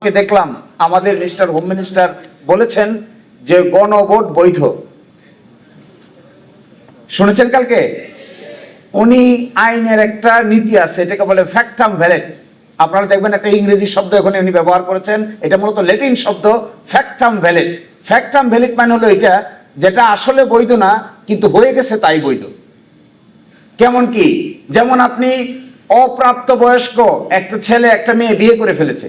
দেখলাম আমাদের mister home minister বলেছেন যে গণভোট বৈধ। শুনেছেন কালকে উনি আইনের একটা নীতি আছে, এটাকে বলে ফ্যাক্টাম ভ্যালিড। আপনারা দেখবেন একটা ইংরেজি শব্দ এখানে উনি ব্যবহার করেছেন, এটা মূলত ল্যাটিন শব্দ ফ্যাক্টাম ভ্যালিড। ফ্যাক্টাম ভ্যালিড মানে হলো এটা যেটা আসলে বৈধ না কিন্তু হয়ে গেছে তাই বৈধ। কেমন কি? যেমন আপনি অপ্রাপ্ত বয়স্ক একটা ছেলে একটা মেয়ে বিয়ে করে ফেলেছে,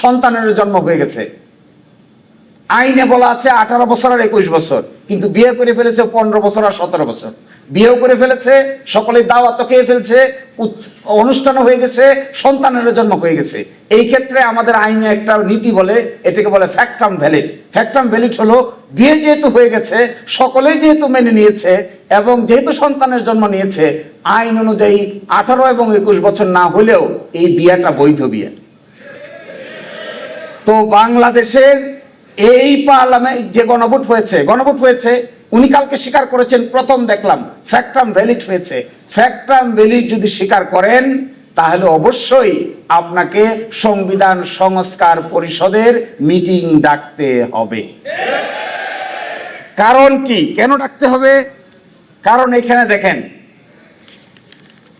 সন্তানের জন্ম হয়ে গেছে, আইনে বলা আছে 18 বছর আর 21 বছর, কিন্তু বিয়ে করে ফেলেছে 15 বছর আর 17 বছর। বিয়েও করে ফেলেছে, সকলে দাওয়াত খেয়ে ফেলছে, অনুষ্ঠানও হয়ে গেছে, সন্তানের জন্ম হয়ে গেছে। এই ক্ষেত্রে আমাদের আইনে একটা নীতি বলে, এটাকে বলে ফ্যাক্টাম ভ্যালিড। ফ্যাক্টাম ভ্যালিড হলো বিয়ে যেহেতু হয়ে গেছে, সকলেই যেহেতু মেনে নিয়েছে এবং যেহেতু সন্তানের জন্ম নিয়েছে, আইন অনুযায়ী 18 এবং 21 বছর না হলেও এই বিয়েটা বৈধ বিয়ে। তো বাংলাদেশের এই পার্লামেন্ট যে গণভোট হয়েছে উনি কালকে স্বীকার করেছেন, প্রথম দেখলাম ফ্যাক্টাম ভ্যালিড হয়েছে। ফ্যাক্টাম ভ্যালিড যদি স্বীকার করেন তাহলে অবশ্যই আপনাকে সংবিধান সংস্কার পরিষদের মিটিং ডাকতে হবে। কারণ কি, কেন ডাকতে হবে? কারণ এখানে দেখেন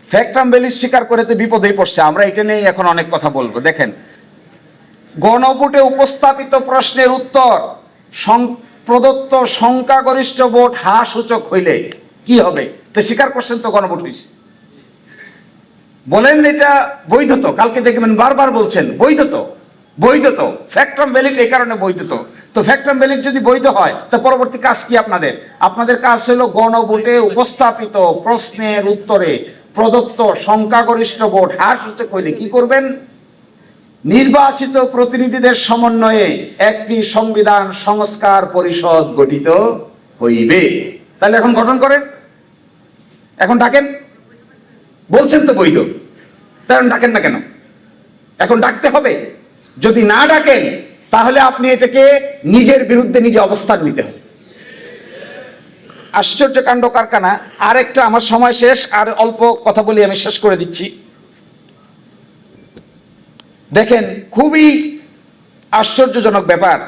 ফ্যাক্টাম ভ্যালিড স্বীকার করে তো বিপদেই পড়ছে, আমরা এটা নিয়ে এখন অনেক কথা বলবো। দেখেন, গণভোটে উপস্থাপিত প্রশ্নের উত্তর প্রদত্ত সংখ্যাগরিষ্ঠ ভোট সূচক হইলে কি হবে? তো স্বীকার করছেন তো গণভোট হয়েছে, বলেন এটা বৈধ তো। কালকে দেখবেন বারবার বলছেন বৈধ তো ফ্যাক্টাম ভ্যালিড এই কারণে বৈধ তো ফ্যাক্টাম ভ্যালিড যদি বৈধ হয় তো পরবর্তী কাজ কি আপনাদের কাজ হলো গণভোটে উপস্থাপিত প্রশ্নের উত্তরে প্রদত্ত সংখ্যাগরিষ্ঠ ভোট সূচক হইলে কি করবেন? নির্বাচিত প্রতিনিধিদের সমন্বয়ে একটি সংবিধান সংস্কার পরিষদ গঠিত হইবে। তাহলে এখন গঠন করেন, এখন ডাকেন। বলছেন তো বৈধ, তাহলে ডাকেন না কেন? এখন ডাকতে হবে। যদি না ডাকেন তাহলে আপনি এটাকে নিজের বিরুদ্ধে নিজে অবস্থান নিতে হবে। আশ্চর্য কাণ্ড কারখানা। আরেকটা, আমার সময় শেষ, আর অল্প কথা বলি, আমি শেষ করে দিচ্ছি। দেখেন, খুবই আশ্চর্যজনক ব্যাপার।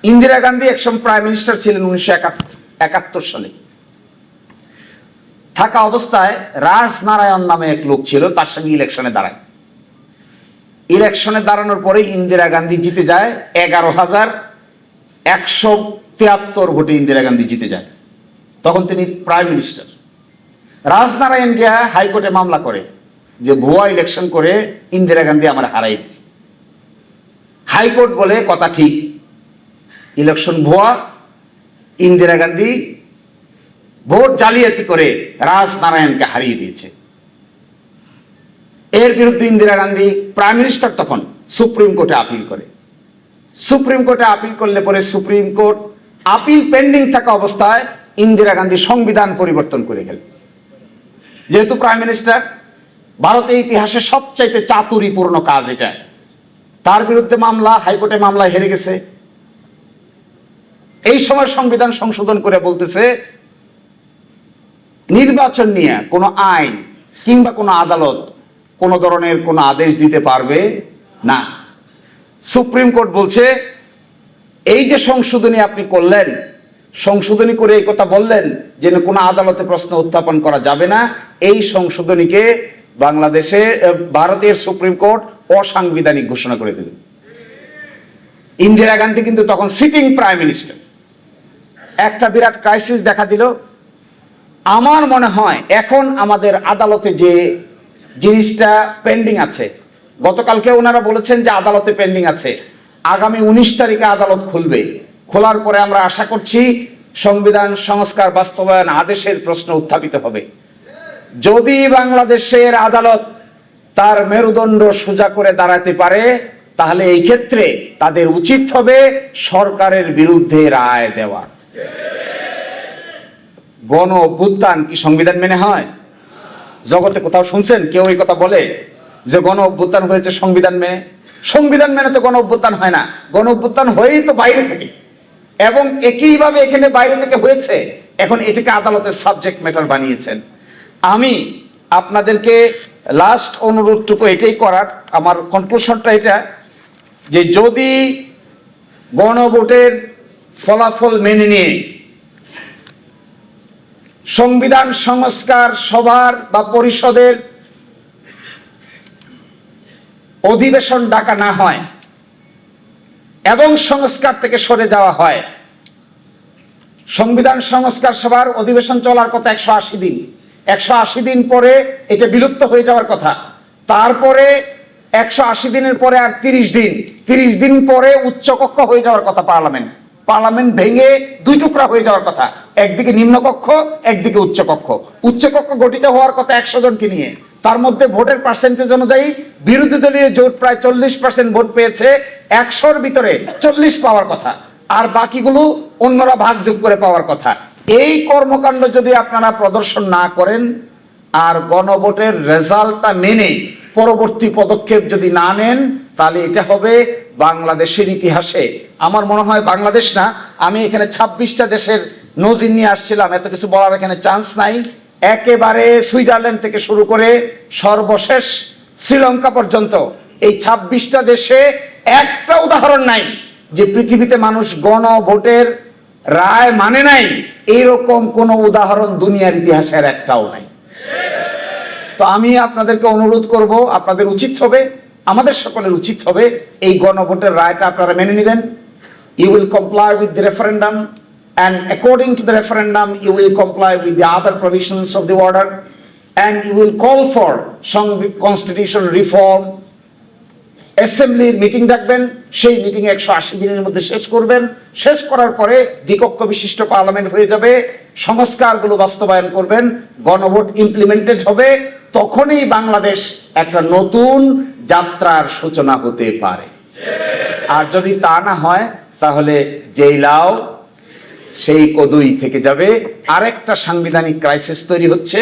ইন্দিরা গান্ধী একসময় প্রাইম মিনিস্টার ছিলেন 1971 সালে। থাকা অবস্থায় রাজনারায়ণ নামে এক লোক ছিল, তার সঙ্গে ইলেকশনে দাঁড়ায়। ইলেকশনে দাঁড়ানোর পরে ইন্দিরা গান্ধী জিতে যায় 11,173 ভোটে ইন্দিরা গান্ধী জিতে যায়। তখন তিনি প্রাইম মিনিস্টার। রাজনারায়ণ গিয়া হাইকোর্টে মামলা করে যে ভুয়া ইলেকশন করে ইন্দিরা গান্ধী আমার হারাই দিচ্ছে। হাইকোর্ট বলে কথা ঠিক, ইলেকশন ভুয়া, ইন্দিরা গান্ধী ভোট জালিয়াতি করে রাজনারায়ণকে হারিয়ে দিয়েছে। এর বিরুদ্ধে ইন্দিরা গান্ধী প্রাইম মিনিস্টার তখন সুপ্রিম কোর্টে আপিল করে। সুপ্রিম কোর্টে আপিল করলে পরে সুপ্রিম কোর্ট আপিল পেন্ডিং থাকা অবস্থায় ইন্দিরা গান্ধী সংবিধান পরিবর্তন করে গেল। যেহেতু প্রাইম মিনিস্টার, ভারতের ইতিহাসে সবচাইতে চাতুরীপূর্ণ কাজ এটা। তার বিরুদ্ধে মামলা, হাইকোর্টে মামলা হেরে গেছে। এই সময় সংবিধান সংশোধন করে বলতেছে নির্বাচন নিয়ে কোনো আইন কিংবা কোনো আদালত কোনো ধরনের কোনো আদেশ দিতে পারবে না। সুপ্রিম কোর্ট বলছে এই যে সংশোধনী আপনি করলেন, সংশোধনী করে এই কথা বললেন যে কোনো আদালতে প্রশ্ন উত্থাপন করা যাবে না, এই সংশোধনীকে বাংলাদেশে ভারতের সুপ্রিম কোর্ট অসাংবিধানিক ঘোষণা করে দিল। ইন্দিরা গান্ধী কিন্তু তখন সিটিং প্রাইম মিনিস্টার। একটা বিরাট ক্রাইসিস দেখা দিল। আমার মনে হয় এখন আমাদের আদালতে যে জিনিসটা পেন্ডিং আছে, গতকালকে ওনারা বলেছেন যে আদালতে পেন্ডিং আছে, আগামী 19 তারিখে আদালত খুলবে। খোলার পরে আমরা আশা করছি সংবিধান সংস্কার বাস্তবায়ন আদেশের প্রশ্ন উত্থাপিত হবে। যদি বাংলাদেশের আদালত তার মেরুদণ্ড সোজা করে দাঁড়াতে পারে তাহলে এই ক্ষেত্রে তাদের উচিত হবে সরকারের বিরুদ্ধে রায় দেওয়া। গণ অভ্যুত্থান কি সংবিধান মেনে হয়? জগতে কোথাও শুনছেন কেউ এই কথা বলে যে গণ অভ্যুত্থান হয়েছে সংবিধান মেনে? সংবিধান মেনে তো গণ অভ্যুত্থান হয় না। গণ অভ্যুত্থান হয়েই তো বাইরে থেকে, এবং একইভাবে এখানে বাইরে থেকে হয়েছে। এখন এটাকে আদালতের সাবজেক্ট ম্যাটার বানিয়েছেন। আমি আপনাদেরকে লাস্ট অনুরোধটুকু এটাই করার, আমার কনক্লুশনটা এটা যে যদি গণভোটের ফলাফল মেনে নিয়ে সংবিধান সংস্কার সভার বা পরিষদের অধিবেশন ডাকা না হয় এবং সংস্কার থেকে সরে যাওয়া হয়, সংবিধান সংস্কার সভার অধিবেশন চলার কথা 180 দিন, 180 দিন পরে এটা বিলুপ্ত হয়ে যাওয়ার কথা, তারপরে 180 দিনের পরে আর 30 দিন পরে উচ্চকক্ষ হয়ে যাওয়ার কথা পার্লামেন্ট ভেঙে দুই টুকরা হয়ে যাওয়ার কথা, একদিকে নিম্নকক্ষ একদিকে উচ্চকক্ষ গঠিত হওয়ার কথা 100 জনকে নিয়ে, তার মধ্যে ভোটের পার্সেন্টেজ অনুযায়ী বিরোধী দলীয় জোট প্রায় 40% ভোট পেয়েছে, 100-র ভিতরে 40 পাওয়ার কথা, আর বাকিগুলো অন্যরা ভাগযোগ করে পাওয়ার কথা। এই কর্মকাণ্ড যদি আপনারা প্রদর্শন না করেন আর গণভোটের রেজাল্টটা মেনে পরবর্তী পদক্ষেপ যদি না নেন, তাহলে এটা হবে বাংলাদেশের ইতিহাসে, আমার মনে হয় বাংলাদেশ না, আমি এখানে 26টা দেশের নজির নিয়ে আসছিলাম, এত কিছু বলার এখানে চান্স নাই, একেবারে সুইজারল্যান্ড থেকে শুরু করে সর্বশেষ শ্রীলঙ্কা পর্যন্ত এই 26টা দেশে একটা উদাহরণ নাই যে পৃথিবীতে মানুষ গণভোটের রায় মানে নাই, এইরকম কোন উদাহরণ দুনিয়ার ইতিহাসের একটাও নাই। তো আমি আপনাদেরকে অনুরোধ করব, আপনাদের উচিত হবে, আমাদের সকলের উচিত হবে এই গণভোটের রায়টা আপনারা মেনে নেবেন। You will comply with the referendum, and according to the referendum you will comply with the other provisions of the order, and you will call for some constitutional reform. অ্যাসেম্বলির মিটিং ডাকবেন, সেই মিটিং 180 দিনের মধ্যে শেষ করবেন, শেষ করার পরে দ্বিকক্ষ বিশিষ্ট পার্লামেন্ট হয়ে যাবে, সংস্কারগুলো বাস্তবায়ন করবেন, গণভোট ইমপ্লিমেন্টেড হবে, তখনই বাংলাদেশ একটা নতুন যাত্রার সূচনা হতে পারে। আর যদি তা না হয় তাহলে যেই লাউ সেই কদুই থেকে যাবে, আরেকটা সাংবিধানিক ক্রাইসিস তৈরি হচ্ছে,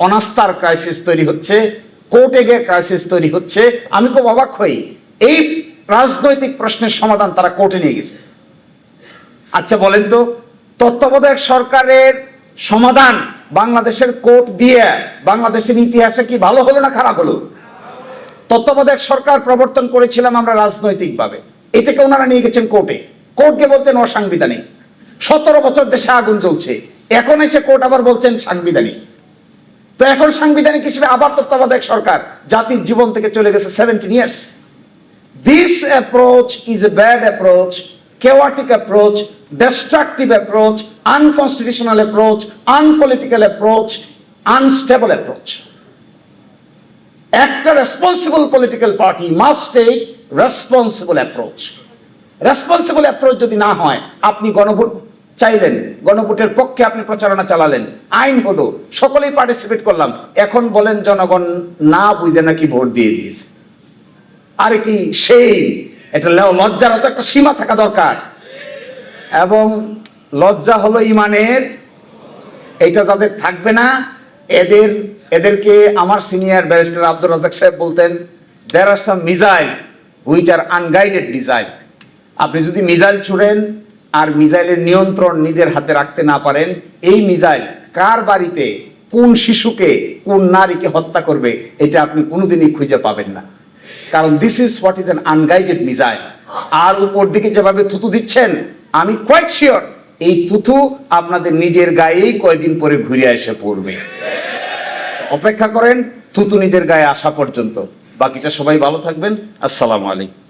অনাস্থার ক্রাইসিস তৈরি হচ্ছে, কোর্টে গিয়ে ক্রাইসিস তৈরি হচ্ছে। আমি খুব অবাক হই, এই রাজনৈতিক প্রশ্নের সমাধান তারা কোর্টে নিয়ে গেছে। আচ্ছা বলেন তো, তত্ত্বাবধায়ক সরকারের সমাধান বাংলাদেশের কোর্ট দিয়ে বাংলাদেশের ইতিহাসে কি ভালো হলো না খারাপ হলো? তত্ত্বাবধায়ক সরকার প্রবর্তন করেছিলাম আমরা রাজনৈতিকভাবে, এটাকে ওনারা নিয়ে গেছেন কোর্টে, কোর্টকে বলছেন অসাংবিধানিক। 17 বছর দেশে আগুন জ্বলছে, এখন এসে কোর্ট আবার বলছেন সাংবিধানিক। তো এখন সাংবিধানিক হিসেবে আবার তত্ত্বাবধায়ক সরকার জাতির জীবন থেকে চলে গেছে 17 years. This approach is a bad approach, chaotic approach, destructive approach, unconstitutional approach, unpolitical approach, unstable approach. একটা responsible political party must take responsible approach. Responsible approach যদি না হয়, আপনি গণভোট চাইলেন, গণভোটের পক্ষে আপনি প্রচারণা চালালেন, আইন হলো, সকলেই পার্টিসিপেট করলাম, এখন বলেন জনগণ না বুঝে নাকি ভোট দিয়ে দিয়েছে। আরে কি সেই, এটা লজ্জার তো একটা সীমা থাকা দরকার, এবং লজ্জা হলো ইমানের, এইটা যাদের থাকবে না এদেরকে আমার সিনিয়র ব্যারিস্টার আব্দুর রাজ্জাক সাহেব বলতেন, there are some missile which are unguided missile. আপনি যদি মিসাইল ছুড়েন আর মিসাইলের নিয়ন্ত্রণ নিজের হাতে রাখতে না পারেন, এই মিসাইল কার বাড়িতে কোন শিশুকে কোন নারীকে হত্যা করবে এটা আপনি কোনোদিনই খুঁজে পাবেন না, কারণ this is what is an unguided missile. আর উপর দিকে যেভাবে থুতু দিচ্ছেন, আমি কোয়াইট শিওর এই থুতু আপনাদের নিজের গায়েই কয়েকদিন পরে ঘুরে এসে পড়বে। অপেক্ষা করেন থুতু নিজের গায়ে আসা পর্যন্ত। বাকিটা সবাই ভালো থাকবেন। আসসালামু আলাইকুম।